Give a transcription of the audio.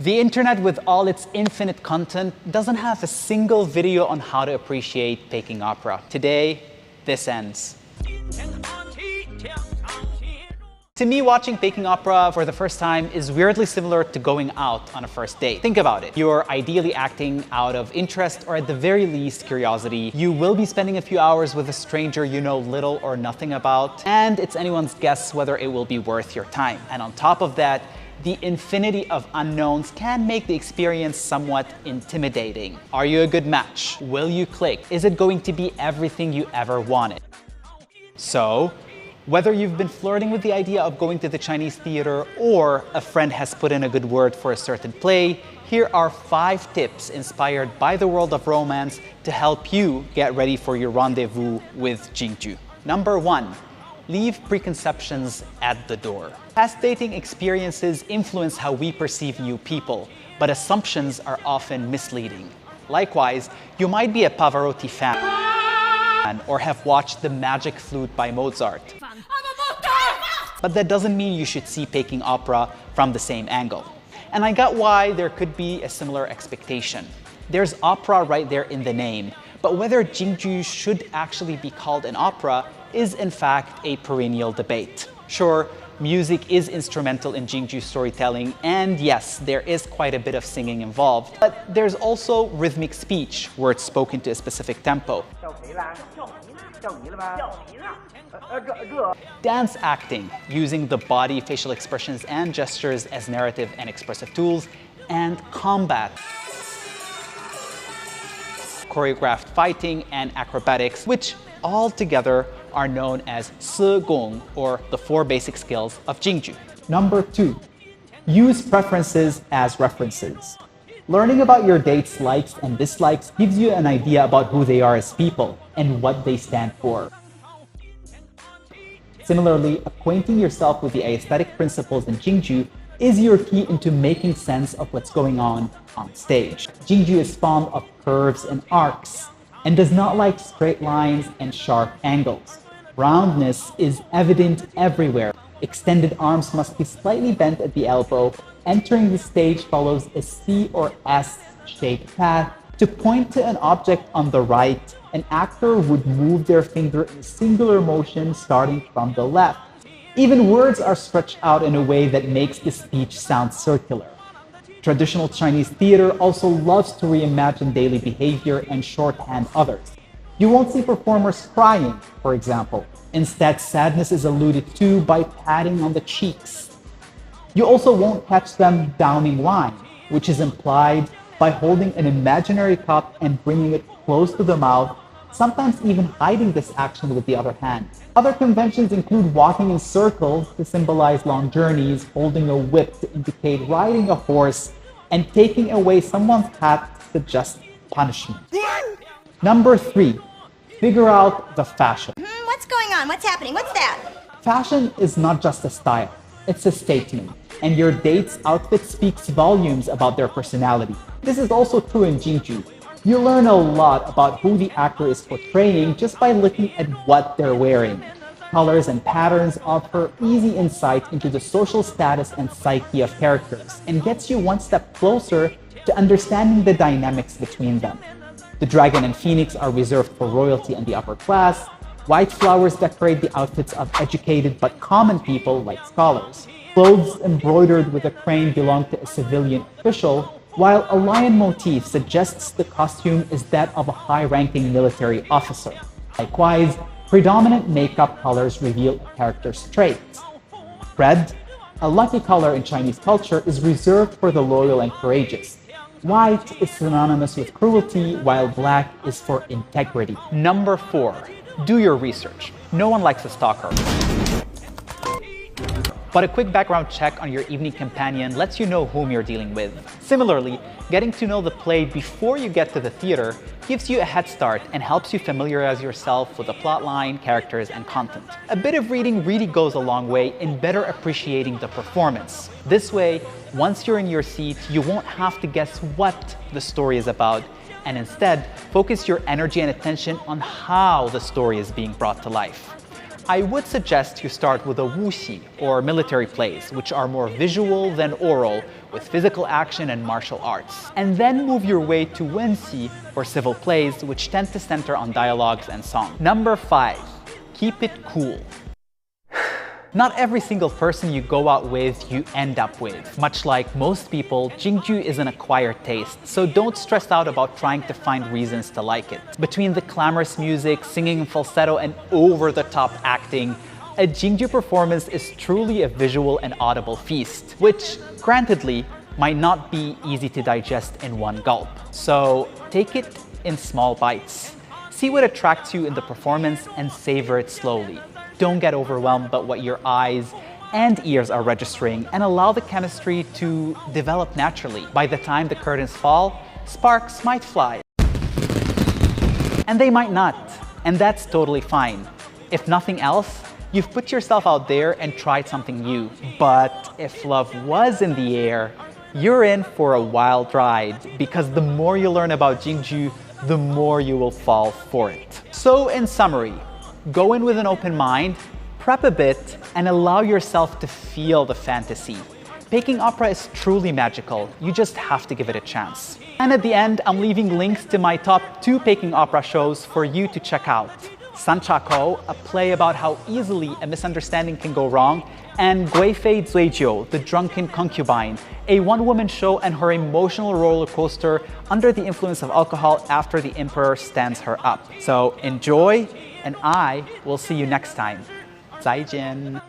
The internet, with all its infinite content, doesn't have a single video on how to appreciate Peking opera. Today, this ends. To me, watching Peking opera for the first time is weirdly similar to going out on a first date. Think about it. You're ideally acting out of interest or at the very least curiosity. You will be spending a few hours with a stranger you know little or nothing about, and it's anyone's guess whether it will be worth your time. And on top of that, the infinity of unknowns can make the experience somewhat intimidating. Are you a good match? Will you click? Is it going to be everything you ever wanted? So, whether you've been flirting with the idea of going to the Chinese theater or a friend has put in a good word for a certain play, here are 5 tips inspired by the world of romance to help you get ready for your rendezvous with jingju. Number 1. Leave preconceptions at the door. Past dating experiences influence how we perceive new people, but assumptions are often misleading. Likewise, you might be a Pavarotti fan or have watched The Magic Flute by Mozart. But that doesn't mean you should see Peking opera from the same angle. And I got why there could be a similar expectation. There's opera right there in the name, but whether jingju should actually be called an opera is in fact a perennial debate. Sure, music is instrumental in jingju storytelling, and yes, there is quite a bit of singing involved, but there's also rhythmic speech, words spoken to a specific tempo. Dance acting, using the body, facial expressions, and gestures as narrative and expressive tools, and combat, choreographed fighting and acrobatics, which all together are known as Se Gong, or the 4 basic skills of jingju. Number 2, use preferences as references. Learning about your date's likes and dislikes gives you an idea about who they are as people and what they stand for. Similarly, acquainting yourself with the aesthetic principles in jingju is your key into making sense of what's going on stage. Jingju is fond of curves and arcs, and does not like straight lines and sharp angles. Roundness is evident everywhere. Extended arms must be slightly bent at the elbow. Entering the stage follows a C or S-shaped path. To point to an object on the right, an actor would move their finger in singular motion starting from the left. Even words are stretched out in a way that makes the speech sound circular. Traditional Chinese theater also loves to reimagine daily behavior and shorthand others. You won't see performers crying, for example. Instead, sadness is alluded to by patting on the cheeks. You also won't catch them downing wine, which is implied by holding an imaginary cup and bringing it close to the mouth, sometimes even hiding this action with the other hand. Other conventions include walking in circles to symbolize long journeys, holding a whip to indicate riding a horse, and taking away someone's hat to suggest punishment. Number 3, figure out the fashion. What's going on? What's happening? What's that? Fashion is not just a style, it's a statement, and your date's outfit speaks volumes about their personality. This is also true in jingju. You learn a lot about who the actor is portraying just by looking at what they're wearing. Colors and patterns offer easy insight into the social status and psyche of characters, and gets you one step closer to understanding the dynamics between them. The dragon and phoenix are reserved for royalty and the upper class. White flowers decorate the outfits of educated but common people like scholars. Clothes embroidered with a crane belong to a civilian official, while a lion motif suggests the costume is that of a high-ranking military officer. Likewise, predominant makeup colors reveal a character's traits. Red, a lucky color in Chinese culture, is reserved for the loyal and courageous. White is synonymous with cruelty, while black is for integrity. Number 4, do your research. No one likes a stalker. But a quick background check on your evening companion lets you know whom you're dealing with. Similarly, getting to know the play before you get to the theater gives you a head start and helps you familiarize yourself with the plotline, characters, and content. A bit of reading really goes a long way in better appreciating the performance. This way, once you're in your seat, you won't have to guess what the story is about, and instead, focus your energy and attention on how the story is being brought to life. I would suggest you start with a wuxi, or military plays, which are more visual than oral, with physical action and martial arts. And then move your way to wenxi, or civil plays, which tend to center on dialogues and song. Number 5. Keep it cool. Not every single person you go out with, you end up with. Much like most people, jingju is an acquired taste, so don't stress out about trying to find reasons to like it. Between the clamorous music, singing in falsetto, and over-the-top acting, a jingju performance is truly a visual and audible feast, which, grantedly, might not be easy to digest in one gulp. So take it in small bites. See what attracts you in the performance and savor it slowly. Don't get overwhelmed by what your eyes and ears are registering, and allow the chemistry to develop naturally. By the time the curtains fall, sparks might fly. And they might not, and that's totally fine. If nothing else, you've put yourself out there and tried something new. But if love was in the air, you're in for a wild ride, because the more you learn about jingju, the more you will fall for it. So in summary, go in with an open mind, prep a bit, and allow yourself to feel the fantasy. Peking Opera is truly magical. You just have to give it a chance. And at the end, I'm leaving links to my top 2 Peking Opera shows for you to check out. Sanchako, a play about how easily a misunderstanding can go wrong, and Guifei Zuijiu, the drunken concubine, a one-woman show and her emotional roller coaster under the influence of alcohol after the emperor stands her up. So enjoy, and I will see you next time. 再见。